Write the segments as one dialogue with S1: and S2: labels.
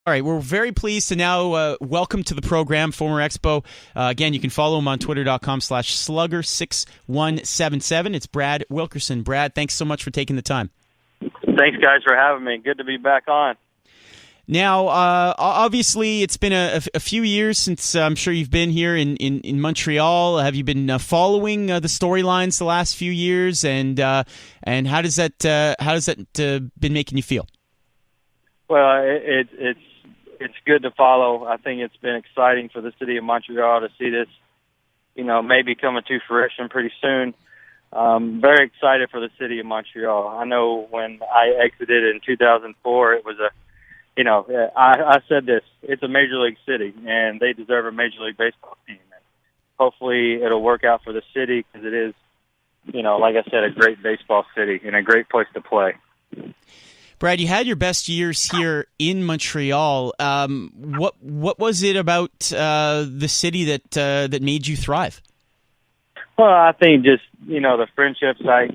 S1: All right, we're very pleased to now welcome to the program former Expo. Again, you can follow him on twitter.com/slugger6177. It's Brad Wilkerson. Brad, thanks so much for taking the time.
S2: Thanks, guys, for having me. Good to be back on.
S1: Now, obviously, it's been a few years since I'm sure you've been here in Montreal. Have you been following the storylines the last few years, and how does that been making you feel?
S2: Well, it's good to follow. I think it's been exciting for the city of Montreal to see this, maybe coming to fruition pretty soon. Very excited for the city of Montreal. I know when I exited in 2004, it was I said this, it's a major league city, and they deserve a major league baseball team. And hopefully it'll work out for the city because it is, like I said, a great baseball city and a great place to play.
S1: Brad, you had your best years here in Montreal. What was it about the city that made you thrive?
S2: Well, I think just, the friendships. I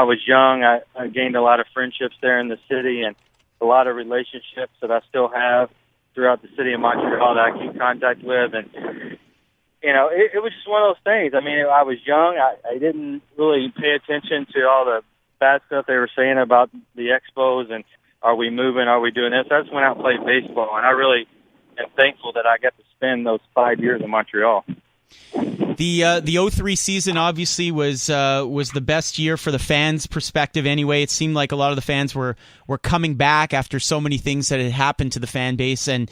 S2: was young. I gained a lot of friendships there in the city and a lot of relationships that I still have throughout the city of Montreal that I keep contact with. And, it was just one of those things. I mean, I was young. I didn't really pay attention to all the bad stuff they were saying about the Expos and are we moving, are we doing this. I just went out and played baseball, and I really am thankful that I got to spend those 5 years in Montreal.
S1: The 03 season obviously was the best year for the fans' perspective anyway. It seemed like a lot of the fans were coming back after so many things that had happened to the fan base, and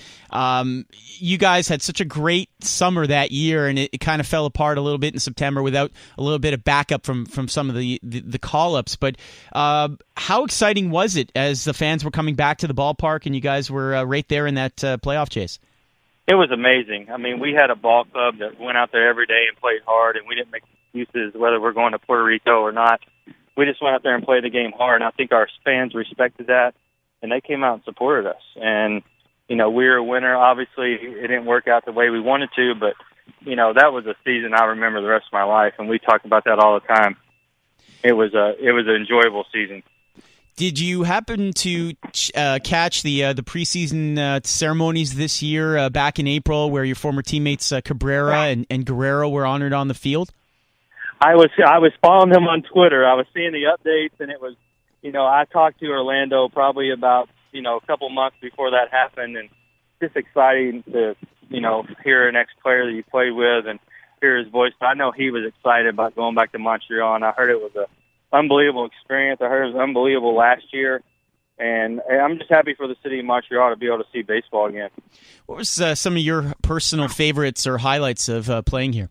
S1: you guys had such a great summer that year, and it kind of fell apart a little bit in September without a little bit of backup from some of the call-ups. But how exciting was it as the fans were coming back to the ballpark and you guys were right there in that playoff chase?
S2: It was amazing. I mean, we had a ball club that went out there every day and played hard, and we didn't make excuses whether we're going to Puerto Rico or not. We just went out there and played the game hard, and I think our fans respected that, and they came out and supported us. And, we were a winner. Obviously, it didn't work out the way we wanted to, but, that was a season I remember the rest of my life, and we talk about that all the time. It was an enjoyable season.
S1: Did you happen to catch the preseason ceremonies this year back in April, where your former teammates Cabrera and Guerrero were honored on the field?
S2: I was following them on Twitter. I was seeing the updates, and it was, I talked to Orlando probably about a couple months before that happened, and just exciting to hear an ex-player that you played with and hear his voice. I know he was excited about going back to Montreal, and I heard it was a unbelievable experience. I heard it was unbelievable last year, and I'm just happy for the city of Montreal to be able to see baseball again. What
S1: was some of your personal favorites or highlights of playing here?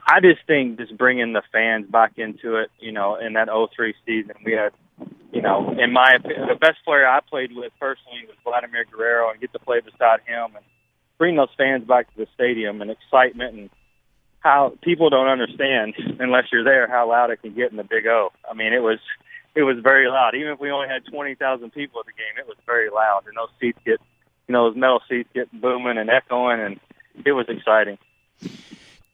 S2: I just think just bringing the fans back into it, in that 03 season. We had, in my opinion, the best player I played with personally was Vladimir Guerrero, and get to play beside him and bring those fans back to the stadium and excitement, and how people don't understand unless you're there how loud it can get in the Big O. I mean, it was very loud. Even if we only had 20,000 people at the game, it was very loud, and those seats those metal seats get booming and echoing, and it was exciting.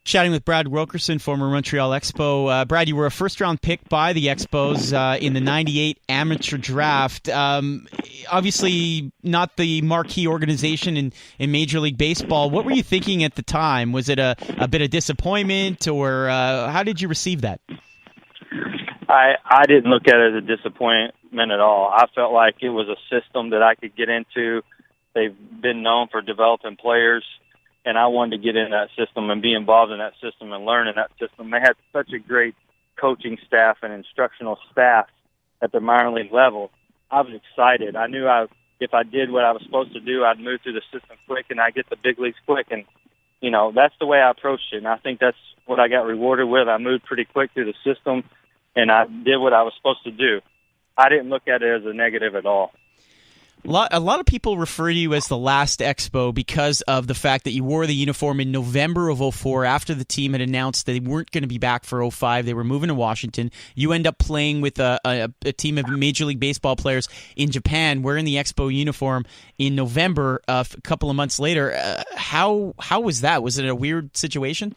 S1: Chatting with Brad Wilkerson, former Montreal Expo. Brad, you were a first-round pick by the Expos in the 98 amateur draft. Obviously not the marquee organization in Major League Baseball. What were you thinking at the time? Was it a bit of disappointment, or how did you receive that?
S2: I didn't look at it as a disappointment at all. I felt like it was a system that I could get into. They've been known for developing players, and I wanted to get in that system and be involved in that system and learn in that system. They had such a great coaching staff and instructional staff at the minor league level. I was excited. I knew if I did what I was supposed to do, I'd move through the system quick and I'd get the big leagues quick. And, that's the way I approached it. And I think that's what I got rewarded with. I moved pretty quick through the system, and I did what I was supposed to do. I didn't look at it as a negative at all.
S1: A lot of people refer to you as the last Expo because of the fact that you wore the uniform in November of 04 after the team had announced that they weren't going to be back for 05. They were moving to Washington. You end up playing with a team of Major League Baseball players in Japan wearing the Expo uniform in November a couple of months later. How was that? Was it a weird situation?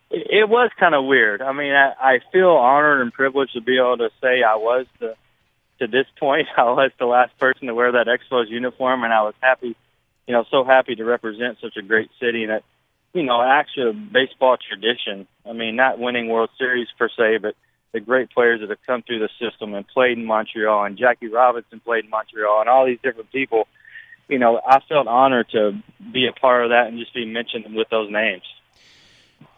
S2: It was kind of weird. I mean, I feel honored and privileged to be able to say I was the to this point, I was the last person to wear that Expos uniform, and I was happy, so happy to represent such a great city and that, actually a baseball tradition. I mean, not winning World Series per se, but the great players that have come through the system and played in Montreal, and Jackie Robinson played in Montreal, and all these different people. I felt honored to be a part of that and just be mentioned with those names.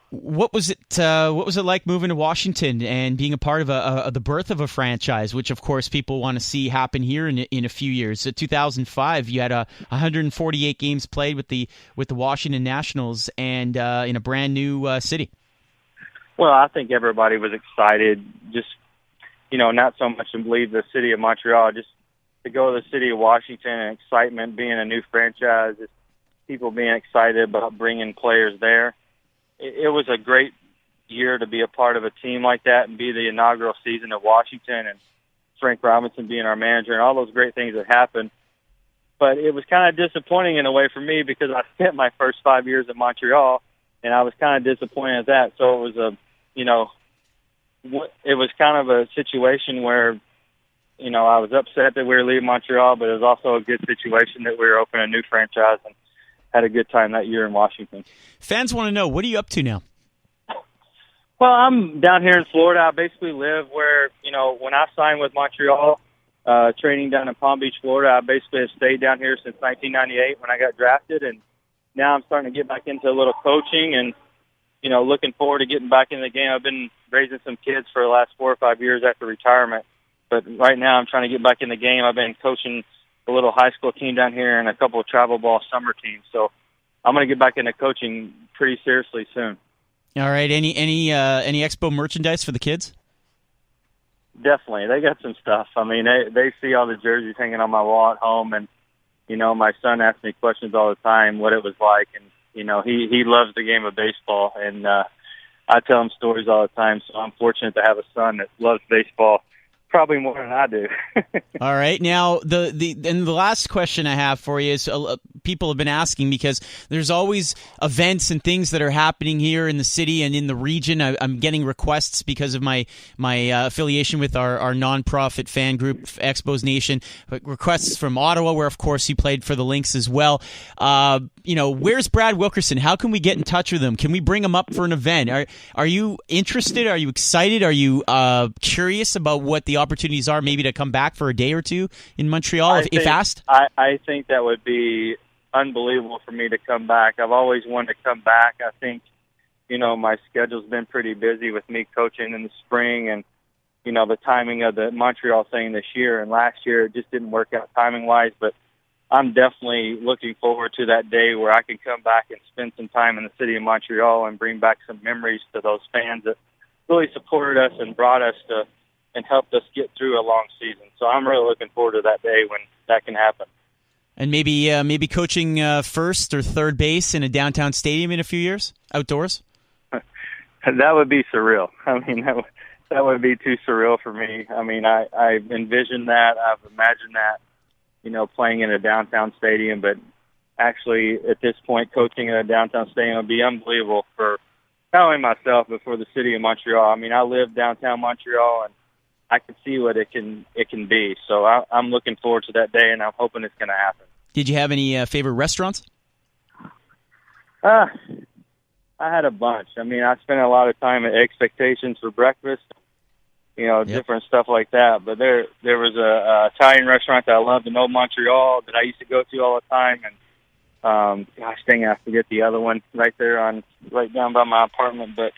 S1: What was it? What was it like moving to Washington and being a part of the birth of a franchise, which of course people want to see happen here in a few years? 2005, you had 148 games played with the Washington Nationals and in a brand new city.
S2: Well, I think everybody was excited. Just not so much to leave the city of Montreal, just to go to the city of Washington and excitement, being a new franchise, just people being excited about bringing players there. It was a great year to be a part of a team like that and be the inaugural season of Washington and Frank Robinson being our manager and all those great things that happened. But it was kind of disappointing in a way for me because I spent my first 5 years in Montreal and I was kind of disappointed at that. So it was it was kind of a situation where, I was upset that we were leaving Montreal, but it was also a good situation that we were opening a new franchise and had a good time that year in Washington.
S1: Fans want to know, what are you up to now?
S2: Well, I'm down here in Florida. I basically live where, when I signed with Montreal, training down in Palm Beach, Florida, I basically have stayed down here since 1998 when I got drafted, and now I'm starting to get back into a little coaching and, looking forward to getting back in the game. I've been raising some kids for the last 4 or 5 years after retirement, but right now I'm trying to get back in the game. I've been coaching a little high school team down here and a couple of travel ball summer teams, so I'm going to get back into coaching pretty seriously soon.
S1: All right. Any Expo merchandise for the kids?
S2: Definitely. They got some stuff. I mean, they see all the jerseys hanging on my wall at home, and, my son asks me questions all the time, what it was like, and, he loves the game of baseball, and I tell him stories all the time, so I'm fortunate to have a son that loves baseball probably more than I do.
S1: All right. Now, the last question I have for you is people have been asking because there's always events and things that are happening here in the city and in the region. I'm getting requests because of my affiliation with our nonprofit fan group, Expos Nation, requests from Ottawa, where, of course, he played for the Lynx as well. Where's Brad Wilkerson? How can we get in touch with him? Can we bring him up for an event? Are you interested? Are you excited? Are you curious about what the opportunities are maybe to come back for a day or two in Montreal if asked?
S2: I think that would be unbelievable for me to come back. I've always wanted to come back. I think, my schedule's been pretty busy with me coaching in the spring and, the timing of the Montreal thing this year and last year, it just didn't work out timing-wise, but I'm definitely looking forward to that day where I can come back and spend some time in the city of Montreal and bring back some memories to those fans that really supported us and brought us to and helped us get through a long season. So I'm really looking forward to that day when that can happen.
S1: And maybe coaching first or third base in a downtown stadium in a few years, outdoors?
S2: That would be surreal. I mean, that would be too surreal for me. I mean, I envisioned that. I've imagined that, playing in a downtown stadium. But actually, at this point, coaching in a downtown stadium would be unbelievable for not only myself, but for the city of Montreal. I mean, I live downtown Montreal, and I can see what it can be. So I'm looking forward to that day, and I'm hoping it's going to happen.
S1: Did you have any favorite restaurants?
S2: I had a bunch. I mean, I spent a lot of time at Expectations for breakfast, different stuff like that. But there was a Italian restaurant that I loved in Old Montreal that I used to go to all the time. And dang, I forget the other one right down by my apartment. But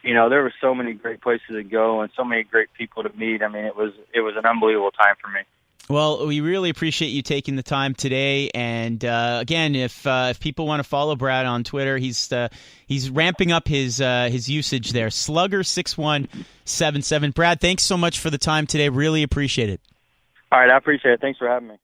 S2: there were so many great places to go and so many great people to meet. I mean, it was an unbelievable time for me.
S1: Well, we really appreciate you taking the time today. And again, if people want to follow Brad on Twitter, he's ramping up his usage there. Slugger6177. Brad, thanks so much for the time today. Really appreciate it.
S2: All right, I appreciate it. Thanks for having me.